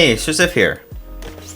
Hey, Joseph here.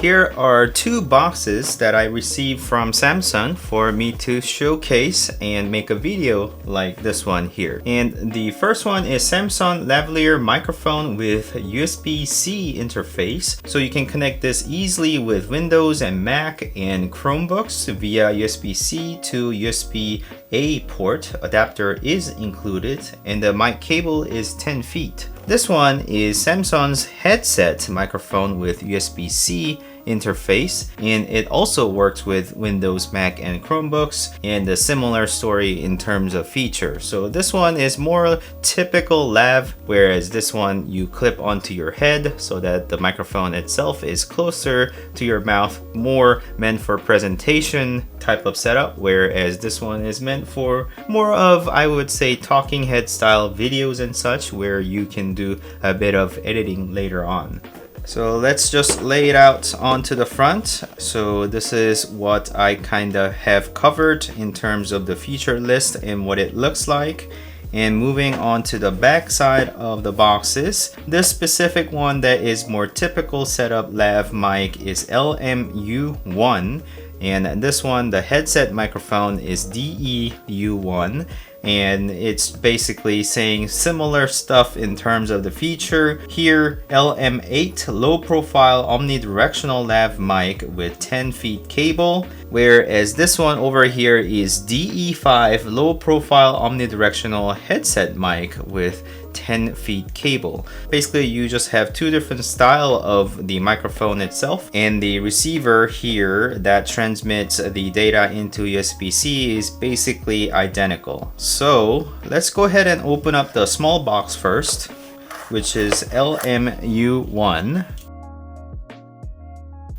Here are two boxes that I received from Samsung for me to showcase and make a video like this one here. And the first one is Samsung lavalier microphone with USB-C interface. So you can connect this easily with Windows and Mac and Chromebooks via USB-C to USB-A port. Adapter is included and the mic cable is 10 feet. This one is Samsung's headset microphone with USB-C interface, and it also works with Windows, Mac, and Chromebooks, and a similar story in terms of features. So this one is more typical lav, whereas this one you clip onto your head so that the microphone itself is closer to your mouth, more meant for presentation type of setup, whereas this one is meant for more of, I would say, talking head style videos and such, where you can do a bit of editing later on. So let's just lay it out onto the front. So this is what I kind of have covered in terms of the feature list and what it looks like. And moving on to the back side of the boxes, this specific one that is more typical setup lav mic is LMU1, and this one, the headset microphone, is DEU1. And it's basically saying similar stuff in terms of the feature. Here, LM8 low profile omnidirectional lav mic with 10 feet cable, whereas this one over here is DE5 low profile omnidirectional headset mic with 10 feet cable. Basically, you just have two different style of the microphone itself, and the receiver here that transmits the data into USB-C is basically identical. So let's go ahead and open up the small box first, which is LMU1.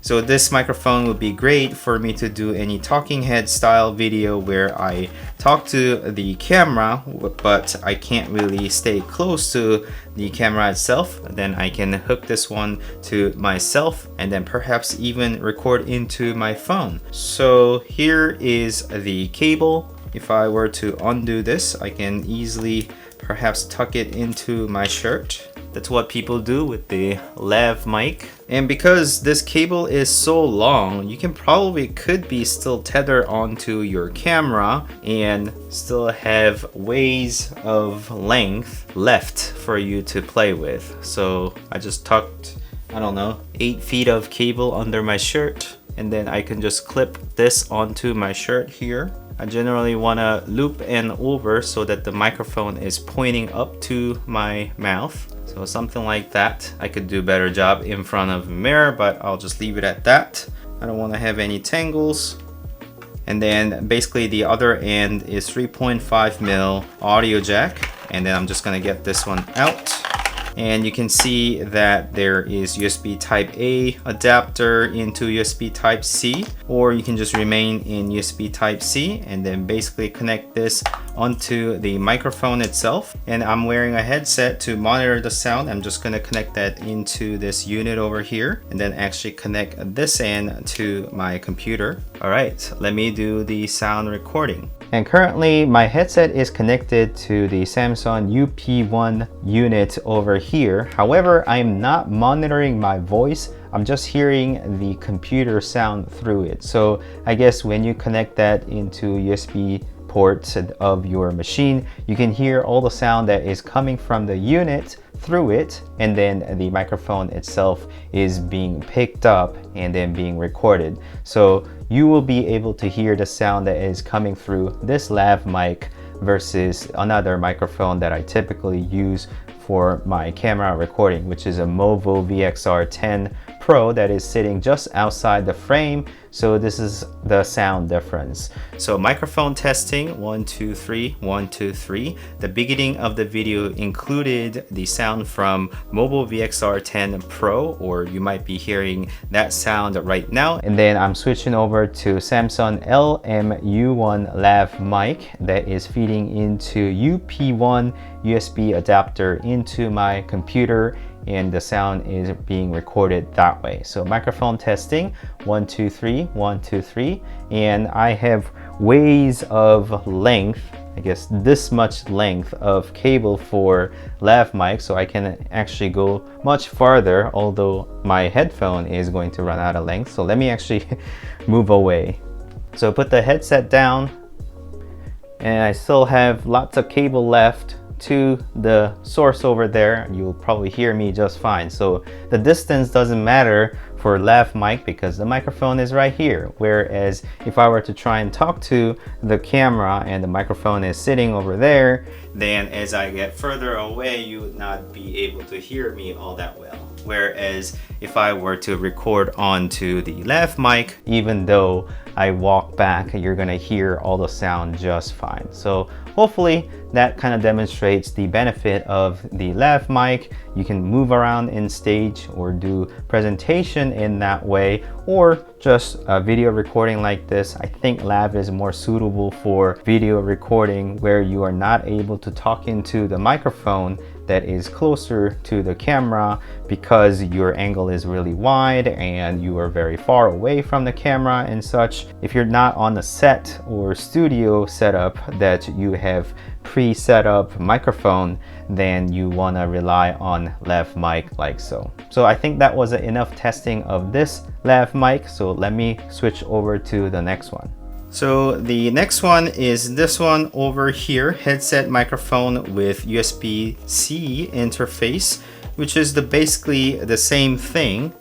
So this microphone would be great for me to do any talking head style video where I talk to the camera, but I can't really stay close to the camera itself. Then I can hook this one to myself and then perhaps even record into my phone. So here is the cable. If I were to undo this, I can easily perhaps tuck it into my shirt. That's what people do with the lav mic. And because this cable is so long, you could be still tethered onto your camera and still have ways of length left for you to play with. So I just tucked, I don't know, 8 feet of cable under my shirt, and then I can just clip this onto my shirt here. I generally want to loop and over so that the microphone is pointing up to my mouth. So something like that. I could do a better job in front of a mirror, but I'll just leave it at that. I don't want to have any tangles. And then basically the other end is 3.5mm audio jack. And then I'm just going to get this one out. And you can see that there is USB type A adapter into USB type C, or you can just remain in USB type C and then basically connect this onto the microphone itself. And I'm wearing a headset to monitor the sound. I'm just going to connect that into this unit over here and then actually connect this end to my computer. All right, let me do the sound recording. And currently my headset is connected to the Samsung UP1 unit over here. However, I'm not monitoring my voice. I'm just hearing the computer sound through it. So I guess when you connect that into USB ports of your machine, you can hear all the sound that is coming from the unit through it, and then the microphone itself is being picked up and then being recorded. So you will be able to hear the sound that is coming through this lav mic versus another microphone that I typically use for my camera recording, which is a Movo VXR10 Pro that is sitting just outside the frame. So this is the sound difference. So microphone testing, 1 2 3 1 2 3. The beginning of the video included the sound from Movo VXR10 Pro, or you might be hearing that sound right now. And then I'm switching over to Samsung LMU1 lav mic that is feeding into UP1 USB adapter into my computer, and the sound is being recorded that way. So microphone testing, 1 2 3 1 2 3, and I have ways of length I guess this much length of cable for lav mic, so I can actually go much farther, although my headphone is going to run out of length. So let me actually move away. So put the headset down, and I still have lots of cable left to the source over there. You'll probably hear me just fine. So the distance doesn't matter for lav mic because the microphone is right here. Whereas if I were to try and talk to the camera and the microphone is sitting over there, then as I get further away, you would not be able to hear me all that well. Whereas if I were to record onto the lav mic, even though I walk back, you're gonna hear all the sound just fine. So hopefully that kind of demonstrates the benefit of the lav mic. You can move around in stage or do presentation in that way, or just a video recording like this. I think lav is more suitable for video recording where you are not able to talk into the microphone that is closer to the camera because your angle is really wide and you are very far away from the camera and such. If you're not on a set or studio setup that you have pre-set up microphone, then you want to rely on lav mic like so. So I think that was enough testing of this lav mic, so let me switch over to the next one. So the next one is this one over here, headset microphone with USB-C interface, which is basically the same thing.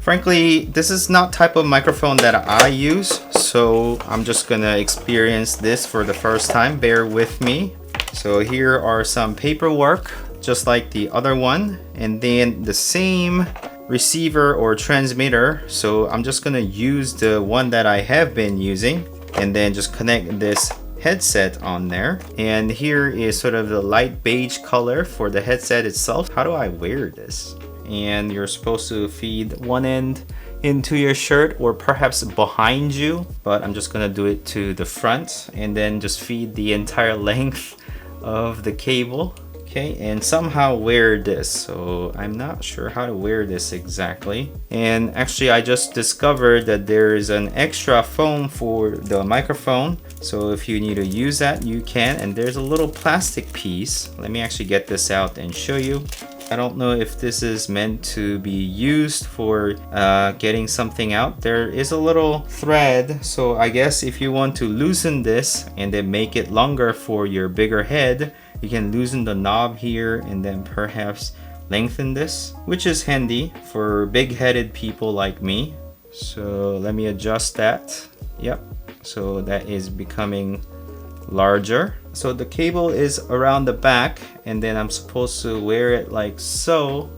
Frankly, this is not type of microphone that I use, so I'm just gonna experience this for the first time. Bear with me. So here are some paperwork, just like the other one, and then the same receiver or transmitter. So I'm just gonna use the one that I have been using and then just connect this headset on there. And here is sort of the light beige color for the headset itself. How do I wear this? And you're supposed to feed one end into your shirt or perhaps behind you, but I'm just gonna do it to the front and then just feed the entire length of the cable. Okay, and somehow wear this. So I'm not sure how to wear this exactly. And actually I just discovered that there is an extra foam for the microphone. So if you need to use that, you can. And there's a little plastic piece. Let me actually get this out and show you. I don't know if this is meant to be used for getting something out. There is a little thread, so I guess if you want to loosen this and then make it longer for your bigger head, you can loosen the knob here and then perhaps lengthen this, which is handy for big-headed people like me. So let me adjust that. Yep, so that is becoming larger. So the cable is around the back and then I'm supposed to wear it like so.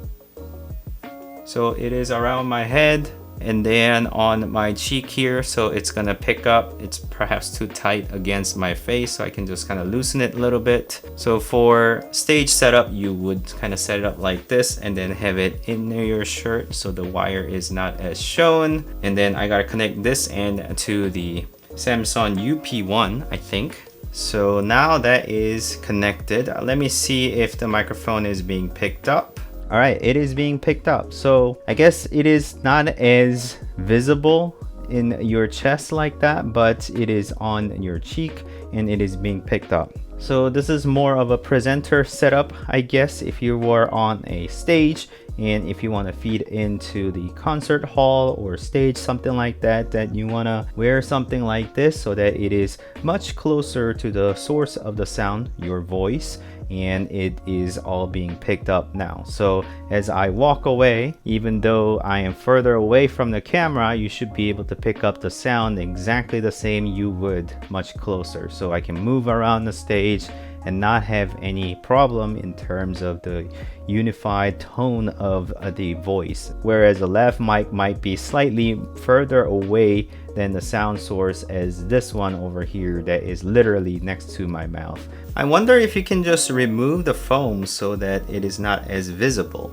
So it is around my head and then on my cheek here, so it's gonna pick up. It's perhaps too tight against my face, so I can just kind of loosen it a little bit. So for stage setup, you would kind of set it up like this and then have it in your shirt so the wire is not as shown. And then I gotta connect this end to the Samsung UP1, I think. So now that is connected. Let me see if the microphone is being picked up. All right, it is being picked up. So I guess it is not as visible in your chest like that, but it is on your cheek and it is being picked up. So this is more of a presenter setup, I guess, if you were on a stage and if you want to feed into the concert hall or stage, something like that, that you want to wear something like this so that it is much closer to the source of the sound, your voice, and it is all being picked up now. So as I walk away, even though I am further away from the camera, you should be able to pick up the sound exactly the same you would much closer. So I can move around the stage and not have any problem in terms of the unified tone of the voice. Whereas a lav mic might be slightly further away than the sound source as this one over here that is literally next to my mouth. I wonder if you can just remove the foam so that it is not as visible.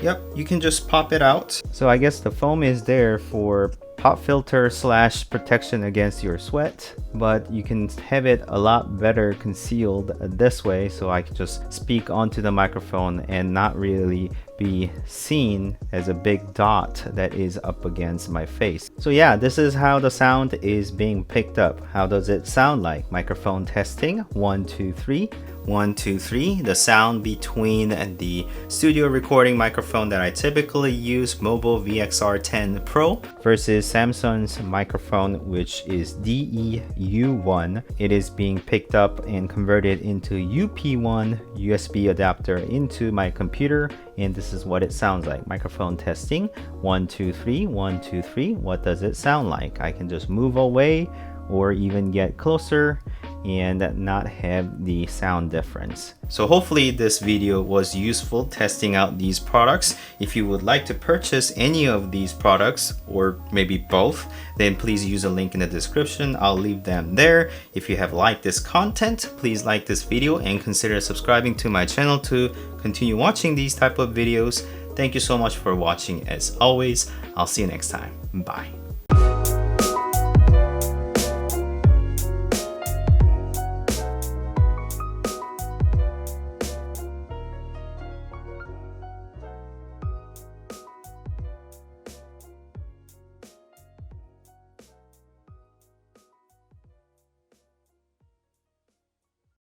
Yep, you can just pop it out. So I guess the foam is there for pop filter / protection against your sweat, but you can have it a lot better concealed this way, so I can just speak onto the microphone and not really be seen as a big dot that is up against my face. So yeah, this is how the sound is being picked up. How does it sound like? Microphone testing, 1 2 3. 1 2 3. The sound between the studio recording microphone that I typically use, Mobo VXR10 Pro, versus Samsung's microphone, which is DE-U1. It is being picked up and converted into UP1 USB adapter into my computer, and this is what it sounds like. Microphone testing, 1 2 3. 1 2 3. What does it sound like? I can just move away or even get closer and not have the sound difference. So hopefully this video was useful testing out these products. If you would like to purchase any of these products, or maybe both, then please use a link in the description. I'll leave them there. If you have liked this content, please like this video and consider subscribing to my channel to continue watching these type of videos. Thank you so much for watching. As always, I'll see you next time. Bye.